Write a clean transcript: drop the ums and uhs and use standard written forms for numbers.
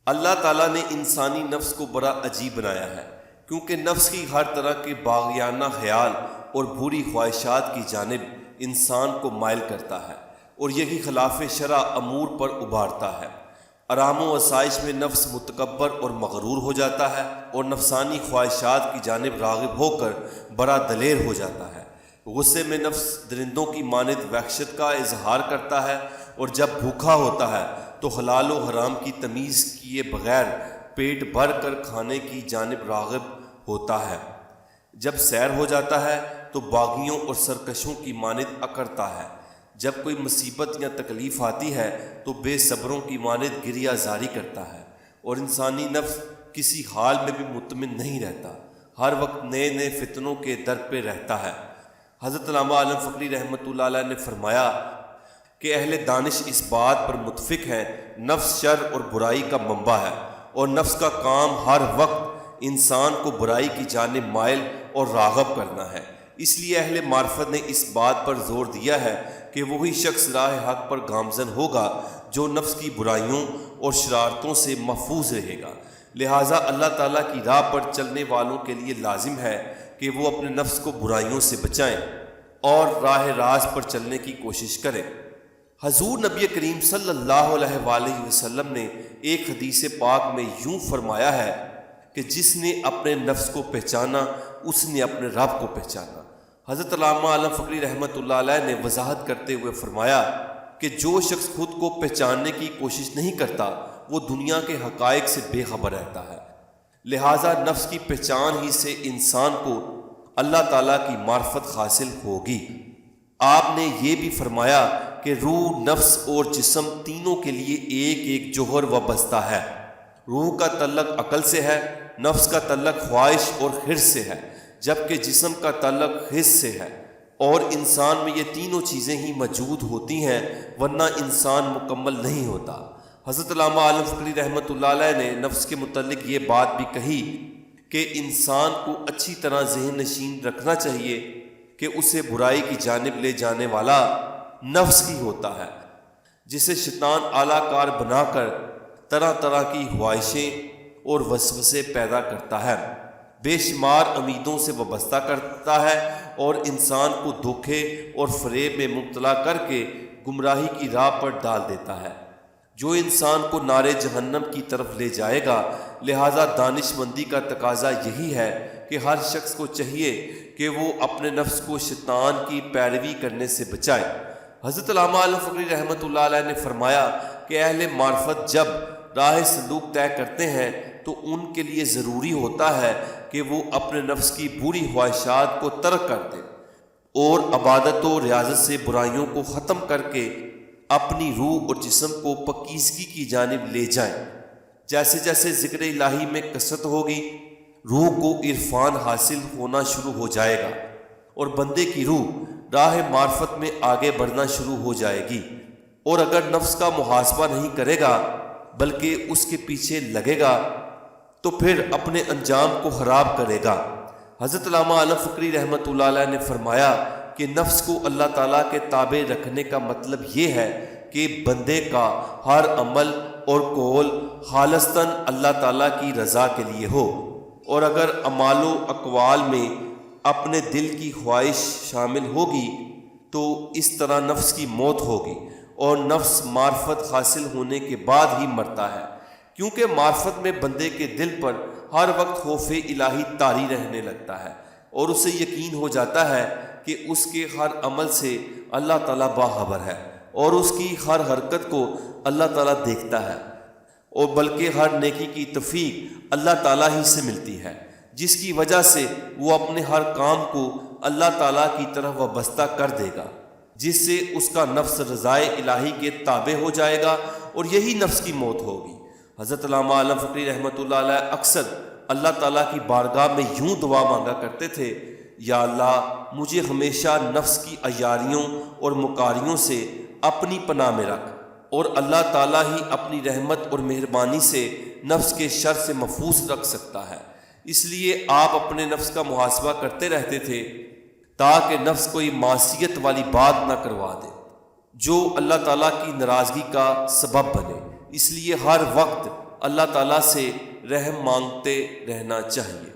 اللہ تعالیٰ نے انسانی نفس کو بڑا عجیب بنایا ہے، کیونکہ نفس کی ہر طرح کے باغیانہ خیال اور بری خواہشات کی جانب انسان کو مائل کرتا ہے اور یہی خلاف شرع امور پر ابھارتا ہے۔ آرام و آسائش میں نفس متکبر اور مغرور ہو جاتا ہے اور نفسانی خواہشات کی جانب راغب ہو کر بڑا دلیر ہو جاتا ہے۔ غصے میں نفس درندوں کی مانند وحشت کا اظہار کرتا ہے اور جب بھوکا ہوتا ہے تو حلال و حرام کی تمیز کیے بغیر پیٹ بھر کر کھانے کی جانب راغب ہوتا ہے۔ جب سیر ہو جاتا ہے تو باغیوں اور سرکشوں کی مانند اکڑتا ہے۔ جب کوئی مصیبت یا تکلیف آتی ہے تو بے صبروں کی مانند گریہ زاری کرتا ہے، اور انسانی نفس کسی حال میں بھی مطمئن نہیں رہتا، ہر وقت نئے نئے فتنوں کے در پہ رہتا ہے۔ حضرت علامہ عالم فقری رحمۃ اللہ علیہ نے فرمایا کہ اہل دانش اس بات پر متفق ہیں نفس شر اور برائی کا منبع ہے، اور نفس کا کام ہر وقت انسان کو برائی کی جانب مائل اور راغب کرنا ہے۔ اس لیے اہل معرفت نے اس بات پر زور دیا ہے کہ وہی شخص راہ حق پر گامزن ہوگا جو نفس کی برائیوں اور شرارتوں سے محفوظ رہے گا۔ لہٰذا اللہ تعالیٰ کی راہ پر چلنے والوں کے لیے لازم ہے کہ وہ اپنے نفس کو برائیوں سے بچائیں اور راہ راست پر چلنے کی کوشش کریں۔ حضور نبی کریم صلی اللہ علیہ وآلہ وسلم نے ایک حدیث پاک میں یوں فرمایا ہے کہ جس نے اپنے نفس کو پہچانا اس نے اپنے رب کو پہچانا۔ حضرت علامہ عالم فقری رحمۃ اللہ علیہ نے وضاحت کرتے ہوئے فرمایا کہ جو شخص خود کو پہچاننے کی کوشش نہیں کرتا وہ دنیا کے حقائق سے بے خبر رہتا ہے۔ لہٰذا نفس کی پہچان ہی سے انسان کو اللہ تعالیٰ کی معرفت حاصل ہوگی۔ آپ نے یہ بھی فرمایا کہ روح، نفس اور جسم تینوں کے لیے ایک ایک جوہر وابستہ ہے۔ روح کا تعلق عقل سے ہے، نفس کا تعلق خواہش اور حرص سے ہے، جبکہ جسم کا تعلق حس سے ہے، اور انسان میں یہ تینوں چیزیں ہی موجود ہوتی ہیں ورنہ انسان مکمل نہیں ہوتا۔ حضرت علامہ عالم فقری رحمۃ اللہ علیہ نے نفس کے متعلق یہ بات بھی کہی کہ انسان کو اچھی طرح ذہن نشین رکھنا چاہیے کہ اسے برائی کی جانب لے جانے والا نفس ہی ہوتا ہے، جسے شیطان اعلیٰ کار بنا کر طرح طرح کی خواہشیں اور وسوسے پیدا کرتا ہے، بے شمار امیدوں سے وابستہ کرتا ہے اور انسان کو دھوکے اور فریب میں مبتلا کر کے گمراہی کی راہ پر ڈال دیتا ہے، جو انسان کو نارے جہنم کی طرف لے جائے گا۔ لہٰذا دانش مندی کا تقاضا یہی ہے کہ ہر شخص کو چاہیے کہ وہ اپنے نفس کو شیطان کی پیروی کرنے سے بچائے۔ حضرت علامہ عالم فقری رحمۃ اللہ علیہ نے فرمایا کہ اہل معرفت جب راہ سلوک طے کرتے ہیں تو ان کے لیے ضروری ہوتا ہے کہ وہ اپنے نفس کی بری خواہشات کو ترک کر دیں اور عبادت و ریاضت سے برائیوں کو ختم کر کے اپنی روح اور جسم کو پاکیزگی کی جانب لے جائیں۔ جیسے جیسے ذکر الہی میں کثرت ہوگی روح کو عرفان حاصل ہونا شروع ہو جائے گا اور بندے کی روح راہ معرفت میں آگے بڑھنا شروع ہو جائے گی، اور اگر نفس کا محاسبہ نہیں کرے گا بلکہ اس کے پیچھے لگے گا تو پھر اپنے انجام کو خراب کرے گا۔ حضرت علامہ عالم فقری رحمۃ اللہ علیہ نے فرمایا کہ نفس کو اللہ تعالیٰ کے تابع رکھنے کا مطلب یہ ہے کہ بندے کا ہر عمل اور قول خالصتاً اللہ تعالیٰ کی رضا کے لیے ہو، اور اگر اعمال و اقوال میں اپنے دل کی خواہش شامل ہوگی تو اس طرح نفس کی موت ہوگی، اور نفس معرفت حاصل ہونے کے بعد ہی مرتا ہے، کیونکہ معرفت میں بندے کے دل پر ہر وقت خوف الہی طاری رہنے لگتا ہے اور اسے یقین ہو جاتا ہے کہ اس کے ہر عمل سے اللہ تعالیٰ باخبر ہے اور اس کی ہر حرکت کو اللہ تعالیٰ دیکھتا ہے، اور بلکہ ہر نیکی کی توفیق اللہ تعالیٰ ہی سے ملتی ہے، جس کی وجہ سے وہ اپنے ہر کام کو اللہ تعالیٰ کی طرف وابستہ کر دے گا، جس سے اس کا نفس رضائے الہی کے تابع ہو جائے گا، اور یہی نفس کی موت ہوگی۔ حضرت علامہ عالم فقری رحمۃ اللہ علیہ اکثر اللہ تعالیٰ کی بارگاہ میں یوں دعا مانگا کرتے تھے، یا اللہ مجھے ہمیشہ نفس کی عیاریوں اور مکاریوں سے اپنی پناہ میں رکھ، اور اللہ تعالیٰ ہی اپنی رحمت اور مہربانی سے نفس کے شر سے محفوظ رکھ سکتا ہے۔ اس لیے آپ اپنے نفس کا محاسبہ کرتے رہتے تھے تاکہ نفس کوئی معصیت والی بات نہ کروا دے جو اللہ تعالیٰ کی ناراضگی کا سبب بنے۔ اس لیے ہر وقت اللہ تعالیٰ سے رحم مانگتے رہنا چاہیے۔